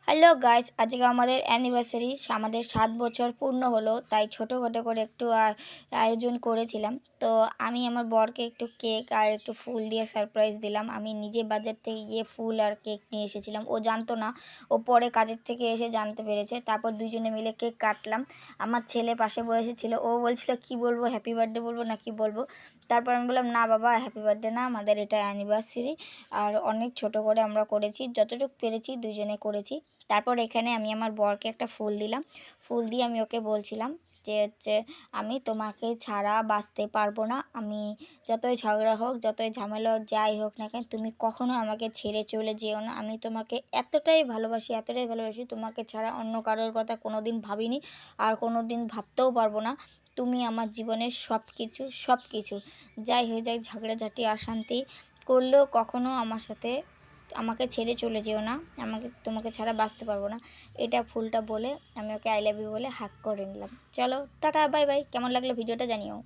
Hello guys, আজকে আমাদের anniversary, আমাদের 7 বছর পূর্ণ হলো। তাই ছোটোখাটো করে একটু আয়োজন করেছিলাম। তো আমি আমার বরকে একটু কেক আর একটু ফুল দিয়ে সারপ্রাইজ দিলাম। আমি নিজে বাজার থেকে গিয়ে ফুল আর কেক নিয়ে এসেছিলাম। ও জানতো না, ও পরে কাজের থেকে এসে জানতে পেরেছে। তারপর দুজনে মিলে কেক কাটলাম। আমার ছেলে পাশে বসেছিল, ও বলছিল কি বলবো, হ্যাপি বার্থডে বলবো না কি বলবো। তারপর আমি বললাম না বাবা, হ্যাপি বার্থডে না, আমাদের এটা অ্যানিভার্সারি। আর অনেক ছোট করে আমরা করেছি, যতটুকু পেরেছি দুজনে করেছি। তারপর এখানে আমি আমার বরকে একটা ফুল দিলাম। ফুল দিয়ে আমি ওকে বলছিলাম যে আমি তোমাকে ছাড়া বাঁচতে পারবো না। আমি যতই ঝগড়া হোক, যতই ঝামেলা হোক, যাই হোক না কেন, তুমি কখনো আমাকে ছেড়ে চলে যেও না। আমি তোমাকে এতটাই ভালোবাসি, তোমাকে ছাড়া অন্য কারোর কথা কোনো দিন ভাবিনি, আর কোনো দিন ভাবতেও পারবো না। তুমি আমার জীবনের সব কিছু। যাই হয়ে যাক, ঝগড়াঝাটি অশান্তি করলেও কখনো আমাকে ছেড়ে চলে যেও না। তোমাকে ছাড়া বাঁচতে পারবো না। এটা ফুলটা বলে আমি ওকে আই লাভ ইউ বলে হাগ করে নিলাম। চলো টাটা, বাই বাই। কেমন লাগলো ভিডিওটা জানিও।